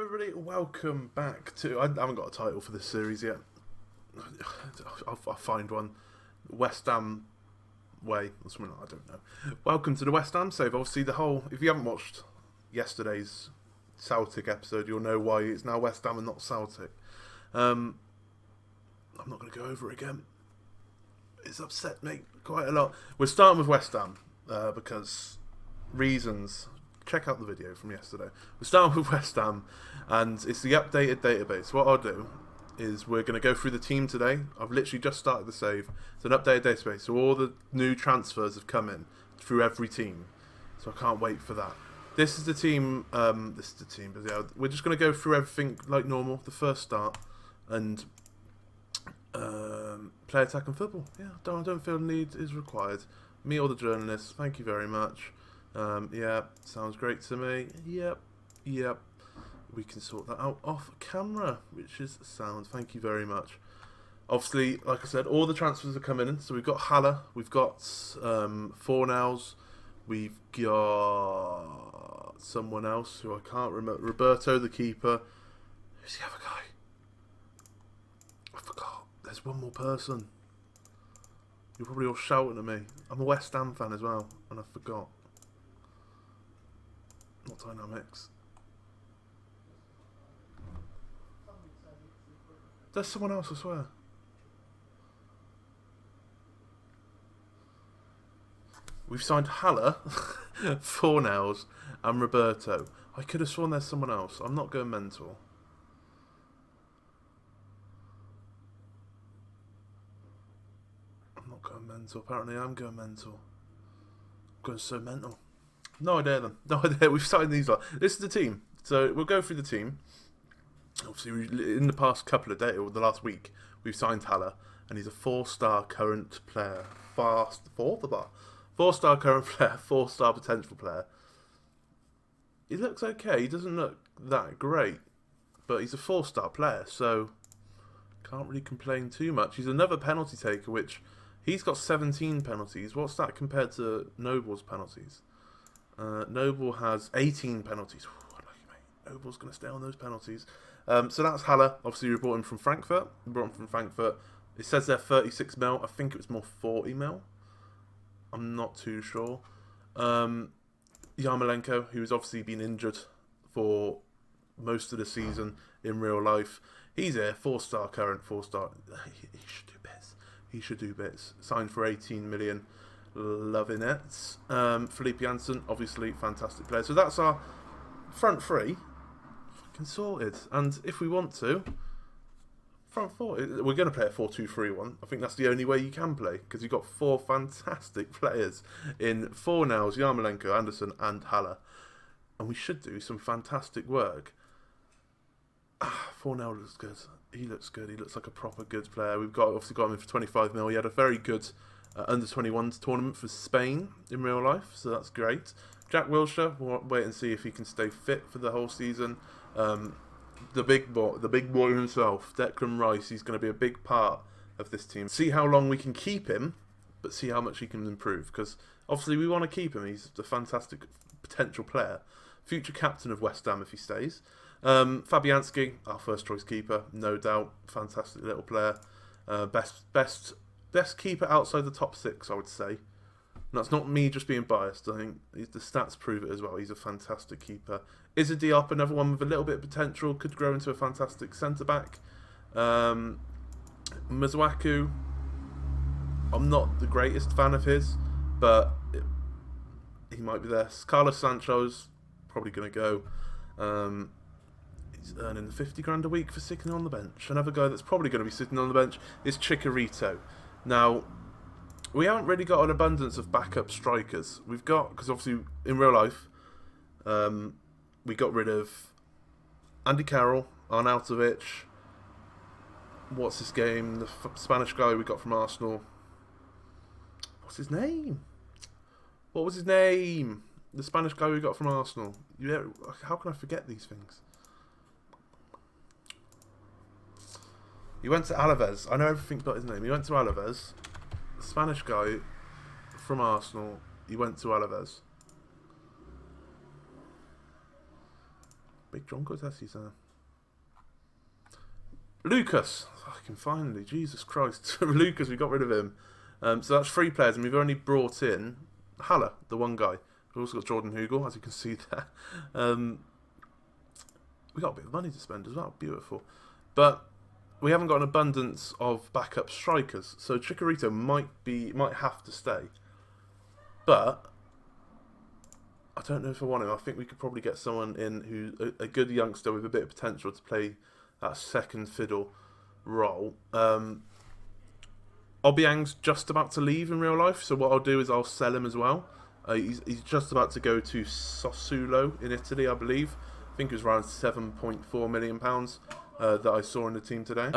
everybody, welcome back to... I haven't got a title for this series yet. I'll find one. West Ham Way, or something like that, I don't know. Welcome to the West Ham save. Obviously, the whole... If you haven't watched yesterday's Celtic episode, you'll know why it's now West Ham and not Celtic. I'm not going to go over it again. It's upset me quite a lot. We're starting with West Ham because reasons... Check out the video from yesterday. We're starting with West Ham, and it's the updated database. What I'll do is we're going to go through the team today. I've literally just started the save. It's an updated database, so all the new transfers have come in through every team. So I can't wait for that. This is the team. But yeah, we're just going to go through everything like normal. The first start and play attack and football. Yeah, I don't feel the need is required. Me or the journalists. Thank you very much. Yeah, sounds great to me. Yep. We can sort that out off camera, which is sound. Thank you very much. Obviously, like I said, all the transfers are coming in. So we've got Haller, we've got Fornals, we've got someone else who I can't remember. Roberto, the keeper. Who's the other guy? I forgot. There's one more person. You're probably all shouting at me. I'm a West Ham fan as well, and I forgot. Not Dynamics. There's someone else, I swear. We've signed Haller, Fornals, and Roberto. I could have sworn there's someone else. I'm not going mental. I'm not going mental. Apparently I'm going mental. I'm going so mental. No idea then. No idea. We've signed these lot. This is the team. So we'll go through the team. Obviously, in the past couple of days, or the last week, we've signed Haller, and he's a 4-star current player. 4-star current player, 4-star potential player. He looks okay. He doesn't look that great, but he's a 4-star player, so can't really complain too much. He's another penalty taker, which he's got 17 penalties. What's that compared to Noble's penalties? Noble has 18 penalties. Ooh, lucky mate. Noble's going to stay on those penalties. So that's Haller. Obviously, we brought him from Frankfurt. It says they're 36 mil. I think it was more 40 mil. I'm not too sure. Yarmolenko, who's obviously been injured for most of the season in real life. He's here. 4-star current, 4-star. He should do bits. He should do bits. Signed for 18 million. Loving it. Felipe Janssen, obviously fantastic player. So that's our front three. Fucking sorted. And if we want to, front four. We're going to play a 4-2-3-1. I think that's the only way you can play, because you've got 4 fantastic players in Fornals, Yarmolenko, Anderson, and Haller. And we should do some fantastic work. Fornals looks good. He looks good. He looks like a proper good player. We've obviously got him in for 25 mil. He had a very good under-21s tournament for Spain in real life, so that's great. Jack Wilshere, we'll wait and see if he can stay fit for the whole season. The big boy himself, Declan Rice, he's going to be a big part of this team. See how long we can keep him, but see how much he can improve, because obviously we want to keep him. He's a fantastic potential player. Future captain of West Ham if he stays. Fabianski, our first choice keeper, no doubt. Fantastic little player. Best keeper outside the top 6, I would say. And that's not me just being biased. I think the stats prove it as well. He's a fantastic keeper. Izzy Diop, another one with a little bit of potential, could grow into a fantastic centre-back. Masuaku, I'm not the greatest fan of his, but he might be there. Carlos Sancho's probably going to go. He's earning 50 grand a week for sitting on the bench. Another guy that's probably going to be sitting on the bench is Chicharito. Now, we haven't really got an abundance of backup strikers. We've got, because obviously in real life, we got rid of Andy Carroll, Arnautovic, what's his game, the Spanish guy we got from Arsenal. What's his name? What was his name? The Spanish guy we got from Arsenal. Yeah, how can I forget these things? He went to Alaves. I know everything but his name. He went to Alaves. The Spanish guy from Arsenal. He went to Alaves. Big John Cortesi's there. Lucas. Fucking finally. Jesus Christ. Lucas, we got rid of him. So that's 3 players, and we've only brought in Haller, the one guy. We've also got Jordan Hugel, as you can see there. We got a bit of money to spend as well. Beautiful. But we haven't got an abundance of backup strikers, so Chicharito might have to stay. But I don't know if I want him. I think we could probably get someone in who's a good youngster with a bit of potential to play that second fiddle role. Obiang's just about to leave in real life, so what I'll do is I'll sell him as well. He's just about to go to Sassuolo in Italy, I believe. I think it was around £7.4 million that I saw in the team today.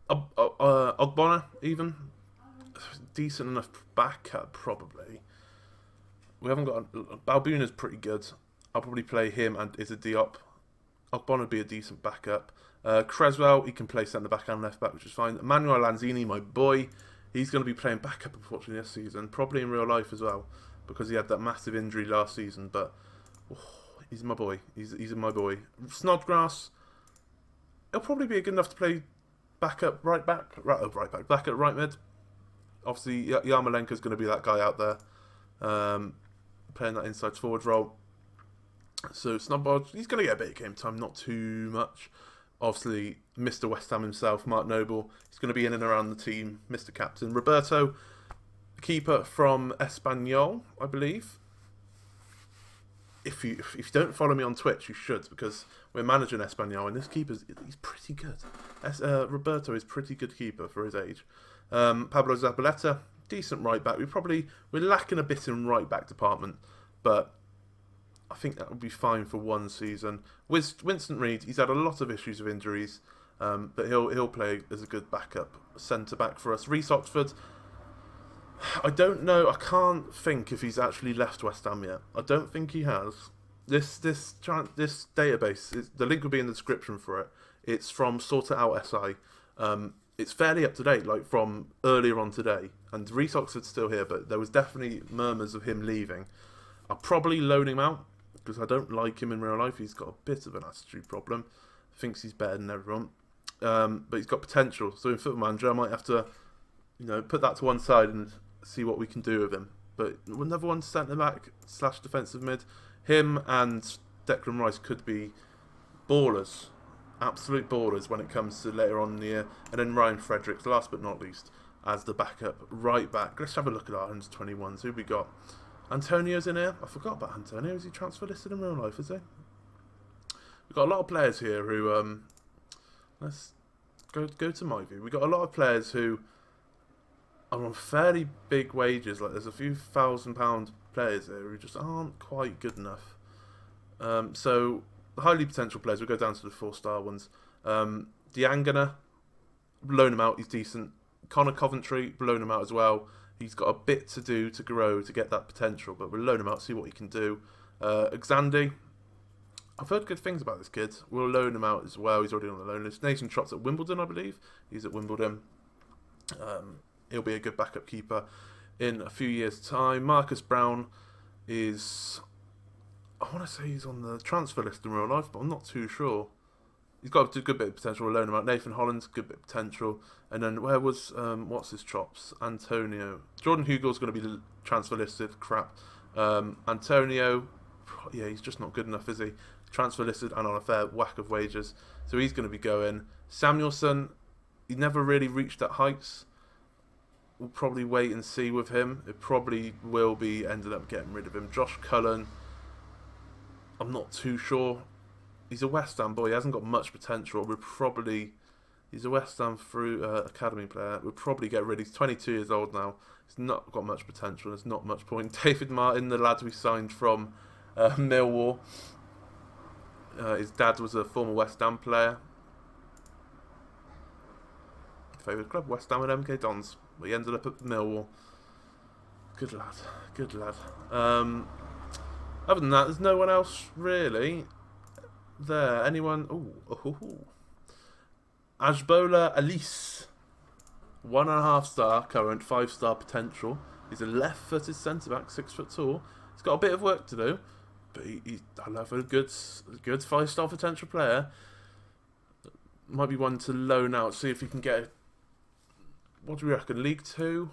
Ogbonna, even. Decent enough backup, probably. We haven't got... Balbuna's pretty good. I'll probably play him and Issa Diop. Ogbonna would be a decent backup. Creswell, he can play centre-back and left-back, which is fine. Manuel Lanzini, my boy, he's going to be playing backup, unfortunately, this season. Probably in real life as well, because he had that massive injury last season, but... he's my boy. He's my boy. Snodgrass, he'll probably be good enough to play backup backup right mid. Obviously, Yarmolenko's going to be that guy out there, playing that inside forward role. So Snodgrass, he's going to get a bit of game time, not too much. Obviously, Mr. West Ham himself, Mark Noble, he's going to be in and around the team. Mr. Captain Roberto, keeper from Espanyol, I believe. If you don't follow me on Twitch, you should, because we're managing Espanyol, and this keeper's he's pretty good. Roberto is pretty good keeper for his age. Pablo Zabaleta, decent right back. We're lacking a bit in right back department, but I think that would be fine for one season. Winston Reid, he's had a lot of issues with injuries, but he'll play as a good backup centre back for us. Reece Oxford, I don't know. I can't think if he's actually left West Ham yet. I don't think he has. This database, the link will be in the description for it. It's from Sort It Out SI. It's fairly up to date, like from earlier on today. And Reece Oxford's still here, but there was definitely murmurs of him leaving. I'll probably loan him out because I don't like him in real life. He's got a bit of an attitude problem. Thinks he's better than everyone, but he's got potential. So in Football Manager, I might have to, put that to one side and see what we can do with him. But another one, centre back / defensive mid, him and Declan Rice could be ballers, absolute ballers when it comes to later on in the year. And then Ryan Fredericks, last but not least, as the backup right back. Let's have a look at our under 21s. Who we got? Antonio's in here. I forgot about Antonio. Is he transfer listed in real life? Is he? We've got a lot of players here who. Let's go to my view. We've got a lot of players who are on fairly big wages. Like there's a few £1,000 players there who just aren't quite good enough. So the highly potential players, we'll go down to the 4-star ones. Diangana, loan him out, he's decent. Connor Coventry, loan him out as well. He's got a bit to do to grow to get that potential, but we'll loan him out, see what he can do. Xandi, I've heard good things about this kid. We'll loan him out as well. He's already on the loan list. Nathan Trott's at Wimbledon, I believe. He's at Wimbledon. He'll be a good backup keeper in a few years' time. Marcus Brown is... I want to say he's on the transfer list in real life, but I'm not too sure. He's got a good bit of potential. We'll loan him out. Nathan Holland's good bit of potential. And then where was... what's his chops? Antonio. Jordan Hugel's going to be transfer listed. Crap. Antonio... Yeah, he's just not good enough, is he? Transfer listed and on a fair whack of wages. So he's going to be going. Samuelson, he never really reached that heights. We'll probably wait and see with him. It probably will be ended up getting rid of him. Josh Cullen, I'm not too sure. He's a West Ham boy. He hasn't got much potential. He's a West Ham academy player. We'll probably get rid. He's 22 years old now. He's not got much potential. There's not much point. David Martin, the lad we signed from Millwall. His dad was a former West Ham player. Favourite club, West Ham and MK Dons. But he ended up at Millwall. Good lad. Good lad. Other than that, there's no one else really there. Anyone? Ooh. Ajbola Alice. 1.5 star current, 5-star potential. He's a left-footed centre-back, 6 foot tall. He's got a bit of work to do, but I love a good 5-star potential player. Might be one to loan out, see if he can get. What do we reckon? League 2?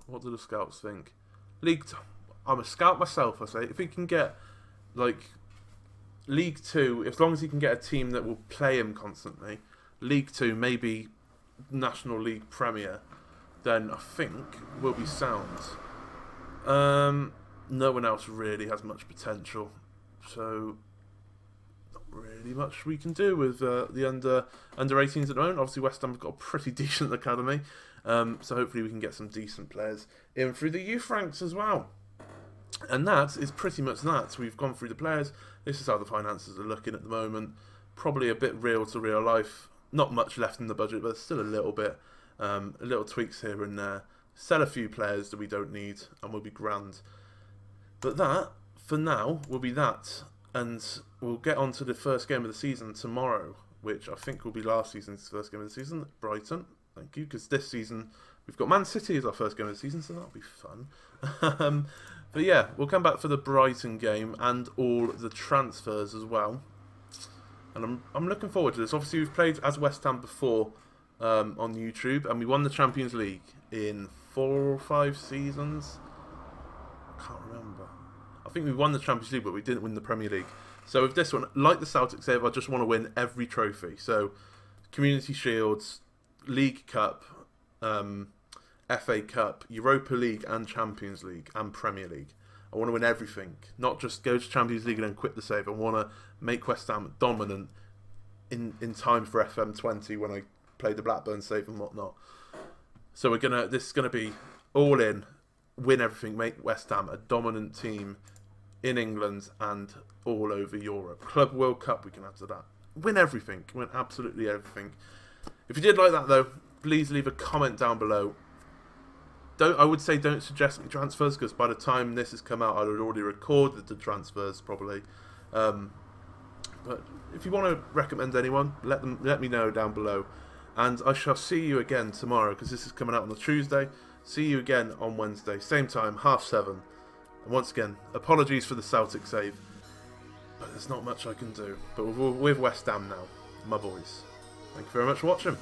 What do the scouts think? League 2. I'm a scout myself, I say. If he can get, like, League 2, as long as he can get a team that will play him constantly, League 2, maybe National League Premier, then I think we'll be sound. No one else really has much potential, so not really much we can do with the under 18s at the moment. Obviously, West Ham have got a pretty decent academy, so hopefully we can get some decent players in through the youth ranks as well. And that is pretty much that. We've gone through the players. This is how the finances are looking at the moment. Probably a bit real to real life. Not much left in the budget, but still a little bit. Little tweaks here and there. Sell a few players that we don't need, and we'll be grand. But that, for now, will be that. And we'll get on to the first game of the season tomorrow, which I think will be last season's first game of the season, Brighton. Thank you, because this season we've got Man City as our first game of the season, so that'll be fun. But yeah, we'll come back for the Brighton game and all the transfers as well. And I'm looking forward to this. Obviously, we've played as West Ham before on YouTube, and we won the Champions League in 4 or 5 seasons. I can't remember. I think we won the Champions League, but we didn't win the Premier League. So with this one, like the Celtic save, I just want to win every trophy. So Community Shields, League Cup, FA Cup, Europa League and Champions League and Premier League. I want to win everything, not just go to Champions League and then quit the save. I want to make West Ham dominant in time for FM20 when I play the Blackburn save and whatnot. So this is gonna be all in, win everything, make West Ham a dominant team in England and all over Europe. Club World Cup we can add to that. Win everything, win absolutely everything. If you did like that though, please leave a comment down below. I would say don't suggest me transfers, because by the time this has come out, I would already recorded the transfers probably. But if you want to recommend anyone, let me know down below. And I shall see you again tomorrow, because this is coming out on the Tuesday. See you again on Wednesday, same time, 7:30. And once again, apologies for the Celtic save, but there's not much I can do. But with West Ham now, my boys. Thank you very much for watching.